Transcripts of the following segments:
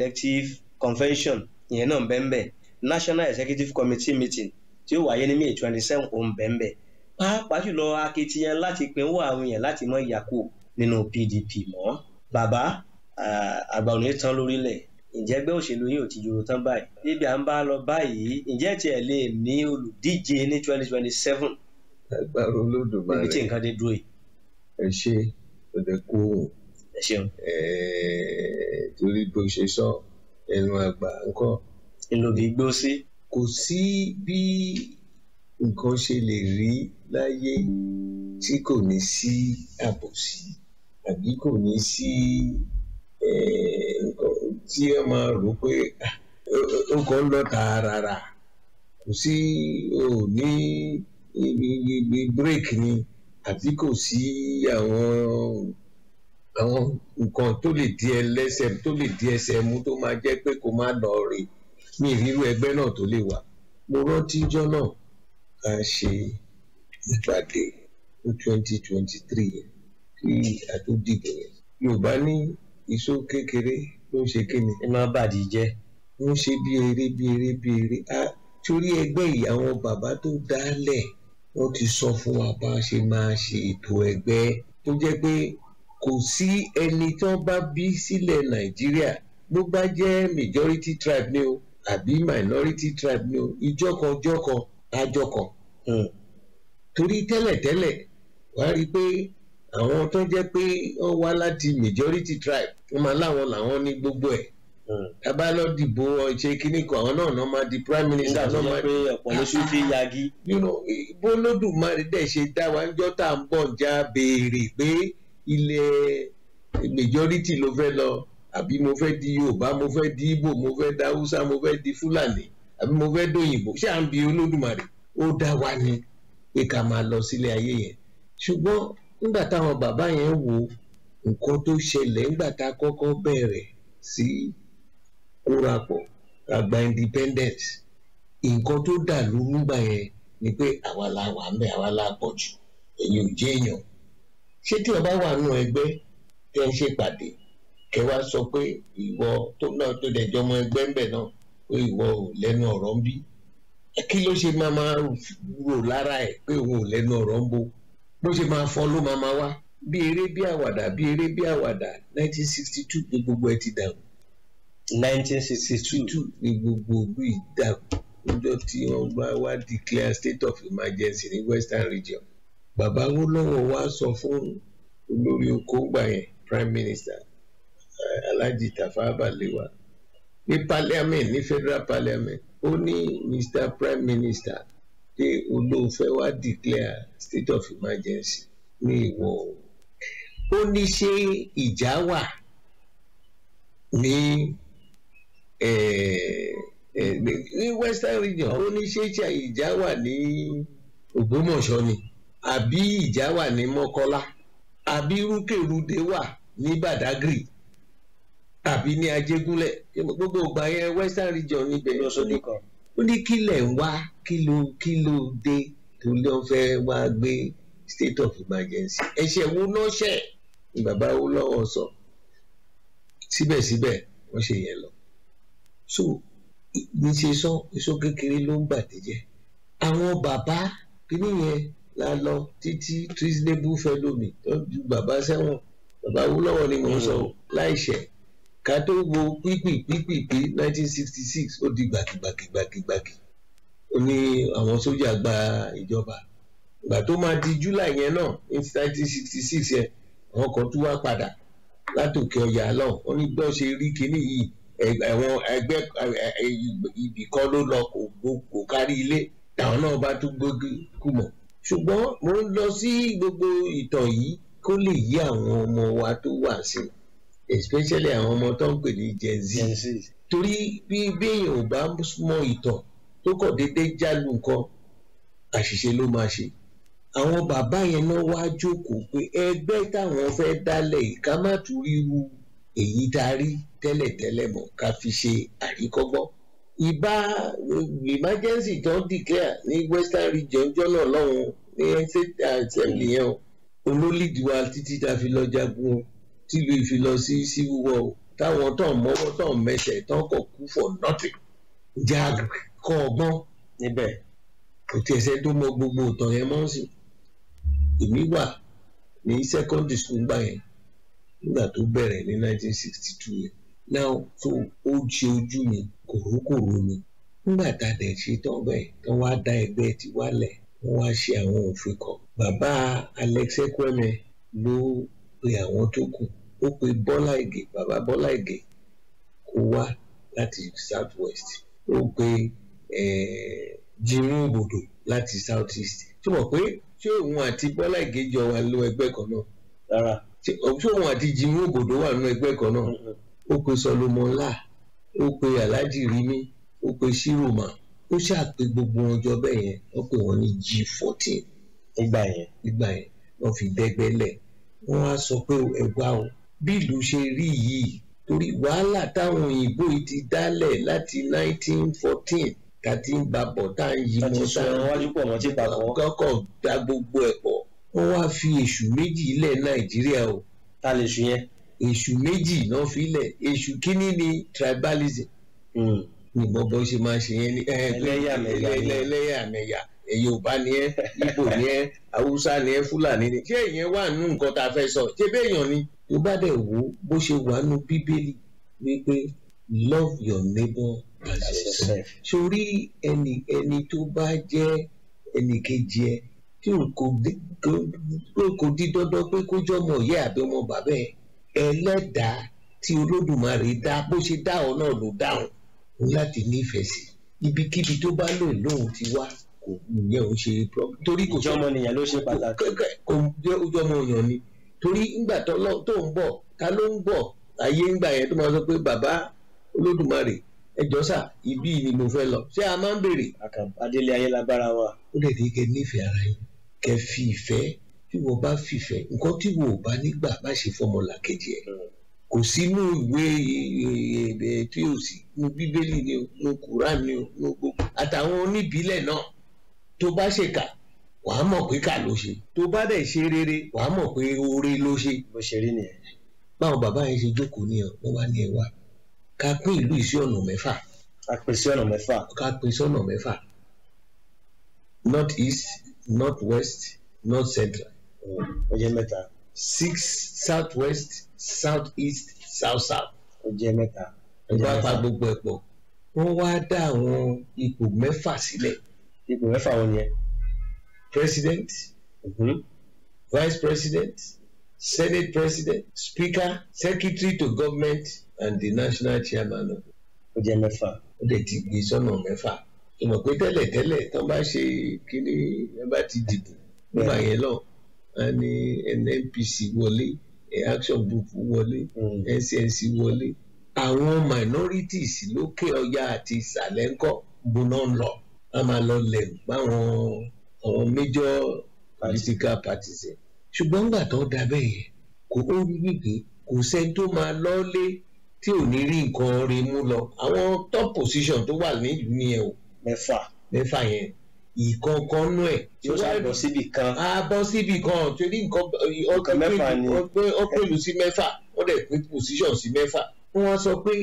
elective convention ìyẹn náà bẹ́ẹ̀ national executive committee meeting tí ó wáyé ní May 27 òun bẹ́ẹ̀ pàápàá jùlọ akitiyan láti pinwọ́ àwọn èèyàn láti mọ ìyàkó nínú PDP mọ́. Bàbá àgbà òní tán lórílẹ̀, ǹjẹ́ ẹgbẹ́ òṣèlú yìí ò ti yòrò tán báyìí? Bíbí à ń bá lọ báyìí, ǹjẹ́ tiẹ̀ lè ní olùdíje ní 2027? Agbára Olódùmarè níbi tí nǹkan dé dúró yìí. Ẹ ṣe ọdẹ kó òun. Ẹ ṣeun. Torí bó ṣe sọ ẹnu àgbà ńkọ́. Ìlòbí gbó sí. Kò sí bí nǹkan ṣe lè rí láyé tí kò ní sí àbòsí àbí kò ní sí nǹkan tí ẹ máa rò pé ó kàn ń lọ tààràrà, kò sí ní break ni àbí kò sí àwọn nǹkan tó lè di ẹlẹ́sẹ̀ tó lè di ẹsẹ̀ mú tó máa jẹ́ pé kó má lọ rè ní ìrírú ẹgbẹ́ náà tó lè wà. Mo rántí ijọ́ náà ká ṣe ìpàdé ní 2023 kí a tó dìbò yẹn. Yorùbá ní iṣó kékeré ló ń ṣe kíni. Ẹ má bàdí jẹ́. Wọ́n ṣe bí eré. Torí ẹgbẹ́ yìí àwọn bàbá tó dálẹ̀ wọ́n ti sọ fún wa bá ṣe máa ṣe ètò ẹgbẹ́ tó jẹ́ pé kò sí ẹni tó bá bí sílẹ̀ Nàìjíríà bó bá jẹ́ majority tribe ni o àbí minority tribe ni o ìjọkan àjọkan. Torí tẹ́lẹ̀tẹ́lẹ̀ wàá rí i pé àwọn tó jẹ́ pé wọ́n wá láti majority tribe wọ́n máa láwọn làwọn ní gbogbo ẹ̀. Tábà lọ dìbò ṣe kíní kan àwọn náà máa di prime minister náà máa pé ọ̀pọ̀ lóṣù fi yagi. Bó Olódùmarè dẹ̀ ṣe dá wa ń jọ́ tá à ń bọ̀ já béèrè pé ilẹ̀ majority ló fẹ́ lọ àbí mo fẹ́ di Yorùbá mo fẹ́ di Ìgbò mo fẹ́ di Haúsá mo fẹ́ di Fúlàní àbí mo fẹ́ dòyìnbó ṣé à ń bi Olódùmarè ó dá wa ni pé ká máa lọ sílé ayé yẹn. Ṣùgbọ́n nígbà táwọn bàbá yẹn wo nǹkan tó ṣẹlẹ̀ nígbà tá a kọ́kọ́ bẹ̀rẹ̀ sí kórapọ̀ àgbà independence nǹkan tó dà lóru gbà yẹn ni pé àwa la wà ń bẹ àwa la pọ̀ jù ẹ̀yin ò jẹ́ èèyàn. Ṣé tí ọba wà nù ẹgbẹ́ tẹ́ ń ṣèpàdé kẹ́ wá sọ pé ìwọ tó náà tó dẹjọ́ ọmọ ẹgbẹ́ ń bẹ̀ náà pé ìwọ ò lẹ́nu ọ̀rọ̀ ń bí? Kí ló ṣe máa rò lára ẹ̀ pé òun ò lẹ́nu ọ̀rọ̀ ń bo? Bó ṣe máa fọ́ ló máa wá bí eré bí àwàdà 1962 ní gbogbo ẹ ti dàrú. 1962 ní gbogbo ìlú ìdàrú lọ́jọ́ tí wọ́n bá wá declare state of emergency ní Western Region. Bàbá Awólọ́wọ̀ wá sọ fún olórí oko gbà yẹn prime minister Alhaji Tafawa Balewa ní parliament ní federal parliament ó ní Mr. Prime Minister pé olóòfẹ́ wá declare state of emergency ní ìwọ̀ oòrùn. Ó ní ṣé ìjà wà ní Western Region? Ó ní ṣé ìjà wà ní Ògbómọ̀ṣọ́ ni àbí ìjà wà ní Mọ́kọ́lá àbí rúkèrúdé wà ní Badagry àbí ní Ajégúnlẹ̀? Gbogbo ìgbà yẹn Western Region níbẹ̀ lọ́sọ̀ nìkan. Ó ní kílẹ̀ ń wá kí ló dé tó lọ́ fẹ́ wá gbé state of emergency. Ẹ̀ṣẹ̀ wo náà ṣẹ̀ ni bàbá Awólọ́wọ̀ sọ. Síbẹ̀síbẹ̀ wọ́n ṣe yẹn lọ. So ní ṣe sọ èso kékeré ló ń bàtẹ́jẹ́. Àwọn bàbá kíní yẹn la lọ títí treasonable fellow mi tó ju bàbá sẹ́wọ̀n. Bàbá Awólọ́wọ̀ ni mò ń sọ láìṣẹ̀. Ká tó wo pípì 1966 ó di gbàkìgbàkì. Ó ní àwọn sójà gba ìjọba. Ìgbà tó máa di July yẹn náà ní 1966 yẹn àwọn kan tún wá padà látòkè ọ̀yà lọ́hùn. Ó ní gbọ́ ṣe rí kinní yìí àwọn ẹgbẹ́ ibì kan ló lọ kò kárí ilé àwọn náà bá tún gbógi kú mọ́. Ṣùgbọ́n mo ń lọ sí gbogbo ìtàn yìí kó lè yí àwọn ọmọ wa tó wà sí especially àwọn ọmọ tó ń pè ní Gen Z. Torí bí èèyàn ò bá mọ ìtàn tó kọ̀ déédéé jálù nǹkan àṣìṣe ló máa ṣe. Àwọn bàbá yẹn náà wá jókòó pé ẹgbẹ́ táwọn fẹ́ dálẹ̀ yìí ká má tún ríru èyí tá a rí tẹ́lẹ̀tẹ́lẹ̀ mọ́ ká fi ṣe àríkọ́gbọ́n. Ìbá emergency tó ń declare ní Western Region jọ́nà lọ́hùn ní assembly yẹn olólìdí wa títí tá a fi lọ jagun tìlú ìfi lọ sí civil war táwọn tó ń mọ́wọ́ tó ń mẹsẹ̀ tó ń kọ̀ kú for nothing jẹ́ kọ́ ọgbọ́n níbẹ̀. kò tí ẹsẹ̀ tó mọ gbogbo ìtàn yẹn mọ́ sí. èmi wà ní secondary school gbà yẹn nígbà tó bẹ̀rẹ̀ ní 1962 yẹn now tó ó ṣe ojú mi kòrókòró mi nígbà tá a dẹ̀ ṣe tán bẹ́ẹ̀ tán wá dá ẹgbẹ́ ti wálẹ̀ wọ́n wá ṣe àwọn òfin kan bàbá Alex Ekweme ló pe àwọn tó kù ó pe Bọ́lá Ìgè bàbá Bọ́lá Ìgè kó wá láti south west ó pe Jimoh Obodo láti south east tí wọ́n pé ṣé òun àti Bọ́lá Ìgè jọ wà lọ ẹgbẹ́ kan náà rárá ṣé òun àti Jimoh Obodo wà nínú ẹgbẹ́ kan náà ó pe Solomon La ó pe Alhaji Rimi ó pe Shiroma ó ṣàpè gbogbo ọjọ́ bẹ́ẹ̀ yẹn wọ́n pè wọ́n ní G14 nígbà yẹn wọ́n fi dẹ́gbẹ́lẹ̀ wọ́n wá sọ pé ẹ̀gbá o bí ìlú ṣe rí yìí torí wàhálà táwọn òyìnbó yìí ti dálẹ̀ láti 1914 tàbí ń babọ̀ tá à ń yí mọ́ tá à ń kọ́kọ́ da gbogbo ẹ̀ pọ̀ wọ́n wá fi èṣù méjì ilẹ̀ Nàìjíríà o. ta lè ṣù yẹn. èṣù méjì náà fi ilẹ̀ èṣù kínní ni tribalism. ní bọ́bọ́ ṣe máa ṣe yẹn ní ẹlẹ́yàmẹ̀yà Yorùbá ni ẹ́ Ìgbò ni ẹ́ Haúsá ni ẹ́ Fúlàní ni ṣé ìyẹn wà nínú nǹkan tá a fẹ́ sọ ṣé béèyàn ni. tó bá dẹ̀ wò bó ṣe wà nínú Bíbélì wípé love your neighbor as yourself. sórí ẹni tó bá jẹ́ ẹnì kejì ẹ tí kò di dandan pé kó jọmọ ìyá àbí ọmọ bàbá ẹ ẹlẹ́dàá tí Olódùmarè dá bó ṣe dá ọ náà ló dáhùn láti nífẹ̀ẹ́ sí ibikíbi tó bá lò lóhun ti wá kò yẹn ò ṣe torí kò jọmọ nìyẹn ló ṣe pàtàkì kò jọmọ èèyàn ni torí ńgbà tó ń bọ̀ ta ló ń bọ̀ ayé ńgbà yẹn tó máa sọ pé bàbá Olódùmarè ẹjọ́ sà ibí ni mo fẹ́ lọ ṣé a máa ń béèrè. adélé ayé lágbára wa. ó lè dé kẹ́ nífẹ̀ẹ́ ara yín kẹ́ fi ìfẹ́ tí wọ́n bá fìfẹ́ nǹkan tí wọ́n ò bá nígbà má ṣe fọmọlà kejì ẹ̀ kò sínú ìwé tí ò sí ní Bíbélì ni ní Kùrán ni ní gbogbo àtàwọn oníbílẹ̀ náà tó bá ṣèkà wàá mọ̀ pé kà ló ṣe tó bá dẹ̀ ṣe rere wàá mọ̀ pé oore ló ṣe. bó ṣe rí nìyẹn. báwọn bàbá yẹn ṣe jókòó ní wọ́n wá ní ẹ wá ká pín ìlú yìí sí ọ̀nà mẹ́fà. ká pín sí ọ̀nà mẹ́fà. ká pín sí ọ̀nà mẹ́fà north east north west north central. ó jẹ́ mẹ́ta. 6 south west south east south south. ó jẹ́ mẹ́ta. wọ́n pa gbogbo ẹ̀ pọ̀ wọ́n wá dá àwọn ipò mẹ́fà sílẹ̀. ipò mẹ́fà wọn yẹn. president vice president senate president speaker secretary to government and the national chairman. ó jẹ́ mẹ́fà. ó dẹ̀ ti gbé sọ́nà mẹ́fà. ìmọ̀ pé tẹ́lẹ̀ tán bá ṣe kíní ẹ bá ti dìbò nígbà yẹn lọ a ní NNPC wọlé action group wọlé NCNC wọlé àwọn minorities lókè ọya àti ìsàlẹ̀ ńkọ́ gbóná ń lọ a máa lọ lẹ̀ àwọn major political parties ẹ̀ ṣùgbọ́n nígbà tó da bẹ́ẹ̀ yẹn kò ó rí wípé kò sẹ́ni tó máa lọ́lé tí ò ní rí nǹkan rẹ̀ mú lọ àwọn top position tó wà nílùú nìyẹn o mẹ́fà yẹn ìkọ̀ọ̀kan nú ẹ̀ yóò ṣe bọ́ síbì kan. a bọ́ síbì kan torí nǹkan mẹ́fà ni ó pèlú sí mẹ́fà wọ́n dẹ̀ pín position sí mẹ́fà wọ́n wá sọ pé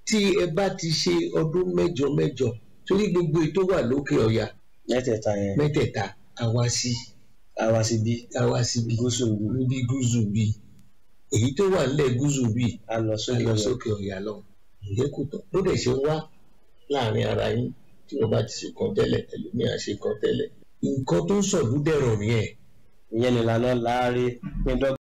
tí ẹ bá ti ṣe ọdún mẹ́jọ torí gbogbo ètò wà lókè ọ̀yà mẹ́tẹ̀ẹ̀ta àwa sí bí gúúsù bí èyí tó wà nílẹ̀ gúúsù bí a lọ sókè ọ̀yà lọ ìyẹn kò tán ló dẹ̀ ṣe wá láàrin ara yín tí wọ́n bá ti ṣe kan tẹ́lẹ̀ ẹlòmíà ṣe kan tẹ́lẹ̀ nǹkan tó ń sọ̀lú dẹ̀rọ̀ nìyẹn. ìyẹn nìlànà láàárín pín dọ́gba.